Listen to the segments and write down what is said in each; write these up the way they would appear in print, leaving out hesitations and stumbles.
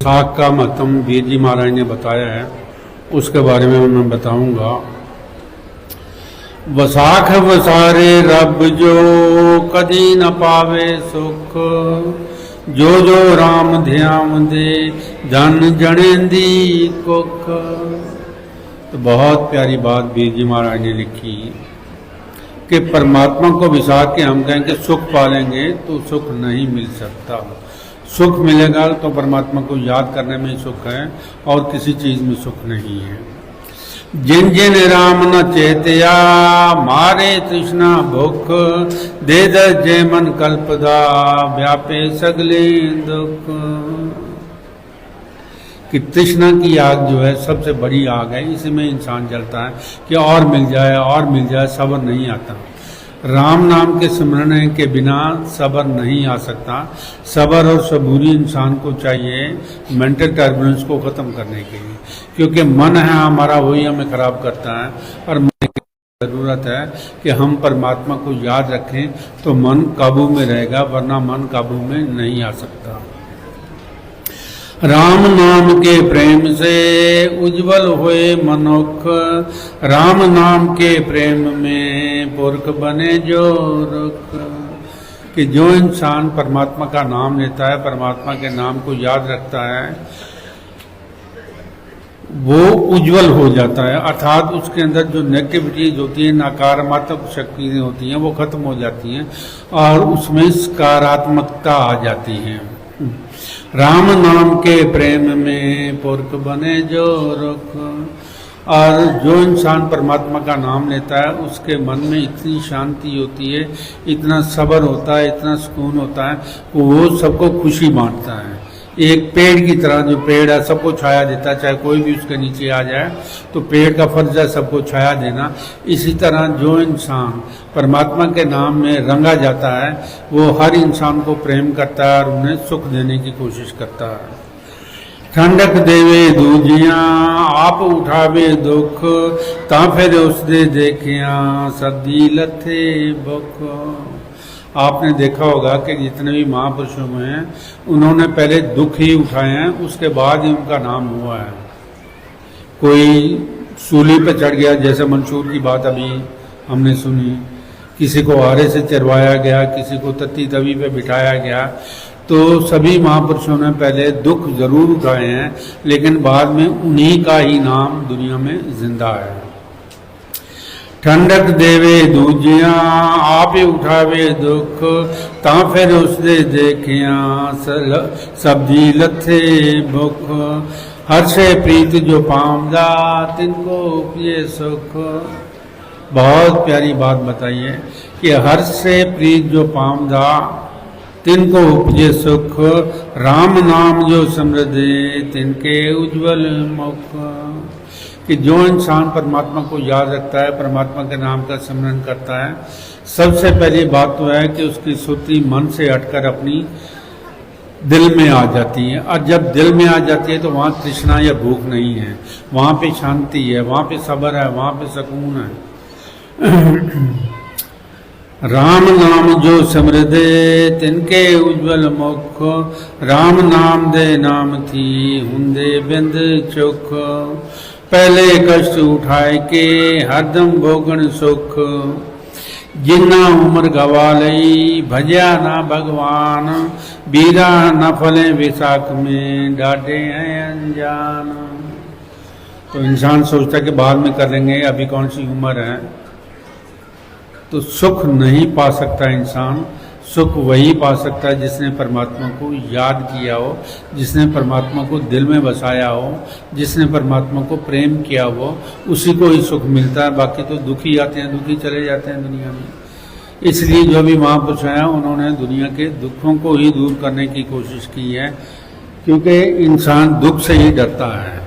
विसाख का महत्व वीर जी महाराज ने बताया है, उसके बारे में मैं बताऊंगा। वसाख वसारे रब जो कदी न पावे सुख, जो जो राम ध्यान दे जन जनेंदी कुख। तो बहुत प्यारी बात वीर जी महाराज ने लिखी कि परमात्मा को विसाख के हम कहें कि सुख पालेंगे तो सुख नहीं मिल सकता। सुख मिलेगा तो परमात्मा को याद करने में सुख है और किसी चीज में सुख नहीं है। जिन जिन राम न चेतया मारे तृष्णा भुख, दे जय मन कल्पदा व्यापे सगले दुख। कि तृष्णा की आग जो है सबसे बड़ी आग है, इसमें इंसान जलता है कि और मिल जाए, सब्र नहीं आता। राम नाम के स्मरण के बिना सब्र नहीं आ सकता। सब्र और सबूरी इंसान को चाहिए मेंटल टर्बुलेंस को ख़त्म करने के लिए, क्योंकि मन है हमारा वही हमें ख़राब करता है। और मन की ज़रूरत है कि हम परमात्मा को याद रखें तो मन काबू में रहेगा, वरना मन काबू में नहीं आ सकता। राम नाम के प्रेम से उज्जवल हुए मनुख, राम नाम के प्रेम में पुरख बने जो रुख। कि जो इंसान परमात्मा का नाम लेता है, परमात्मा के नाम को याद रखता है, वो उज्जवल हो जाता है। अर्थात उसके अंदर जो नेगेटिविटीज होती है, नकारात्मक शक्तियाँ होती हैं, वो खत्म हो जाती हैं और उसमें सकारात्मकता आ जाती है। राम नाम के प्रेम में पुरख बने जो रुख। और जो इंसान परमात्मा का नाम लेता है उसके मन में इतनी शांति होती है, इतना सब्र होता है, इतना सुकून होता है, वो सबको खुशी बांटता है। एक पेड़ की तरह, जो पेड़ है सबको छाया देता है, चाहे कोई भी उसके नीचे आ जाए तो पेड़ का फर्ज है सबको छाया देना। इसी तरह जो इंसान परमात्मा के नाम में रंगा जाता है वो हर इंसान को प्रेम करता है और उन्हें सुख देने की कोशिश करता है। ठंडक देवे दूजिया आप उठावे दुख, ता फिर उसदे देखिया सदी लथे बुख। आपने देखा होगा कि जितने भी महापुरुष हुए हैं उन्होंने पहले दुख ही उठाए हैं, उसके बाद ही उनका नाम हुआ है। कोई सूली पे चढ़ गया, जैसे मंसूर की बात अभी हमने सुनी, किसी को आरे से चरवाया गया, किसी को तत्ती तवी पे बिठाया गया। तो सभी महापुरुषों ने पहले दुख जरूर उठाए हैं, लेकिन बाद में उन्हीं का ही नाम दुनिया में जिंदा है। ठंडक देवे दूजिया आप उठावे दुख, ता फिर उसदे देखिया सब्जी लथे भुख। हर से प्रीत जो पामदा तिनको उपजे सुख। बहुत प्यारी बात बताइए कि हर से प्रीत जो पामदा तिनको उपजे सुख, राम नाम जो समृद्धि तिनके उज्जवल मुख। कि जो इंसान परमात्मा को याद रखता है, परमात्मा के नाम का स्मरण करता है, सबसे पहली बात तो है कि उसकी सुर्ती मन से हटकर अपनी दिल में आ जाती है। और जब दिल में आ जाती है तो वहाँ तृष्णा या भूख नहीं है, वहाँ पे शांति है, वहाँ पे सब्र है, वहाँ पे सुकून है। राम नाम जो समृद्धे तिनके उज्जवल मुख, राम नाम दे नाम थी हुंदे बिंद चुख। पहले कष्ट उठाए के हरदम भोगन सुख, जिन्ना उम्र गवा लई भजया ना भगवान, बीरा न फले विसाख में डाटे हैं अनजान। तो इंसान सोचता है कि बाद में कर लेंगे, अभी कौन सी उम्र है। तो सुख नहीं पा सकता इंसान। सुख वही पा सकता है जिसने परमात्मा को याद किया हो, जिसने परमात्मा को दिल में बसाया हो, जिसने परमात्मा को प्रेम किया हो, उसी को ही सुख मिलता है। बाकी तो दुखी आते हैं, दुखी चले जाते हैं दुनिया में। इसलिए जो भी महापुरुष हैं उन्होंने दुनिया के दुखों को ही दूर करने की कोशिश की है, क्योंकि इंसान दुख से ही डरता है।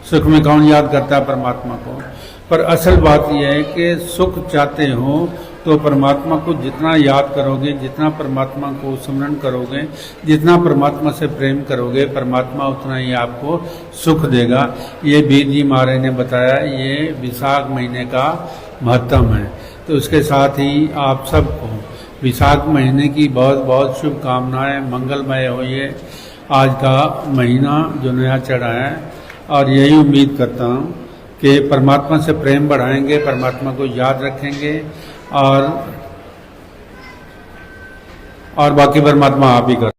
सुख में कौन याद करता है परमात्मा को। पर असल बात यह है कि सुख चाहते हो तो परमात्मा को जितना याद करोगे, जितना परमात्मा को स्मरण करोगे, जितना परमात्मा से प्रेम करोगे, परमात्मा उतना ही आपको सुख देगा। ये वीर जी महाराज ने बताया, ये विसाख महीने का महत्व है। तो उसके साथ ही आप सबको विसाख महीने की बहुत बहुत शुभकामनाएं। मंगलमय हो ये आज का महीना जो नया चढ़ा है, और यही उम्मीद करता हूँ कि परमात्मा से प्रेम बढ़ाएंगे, परमात्मा को याद रखेंगे, और बाकी परमात्मा आप ही कर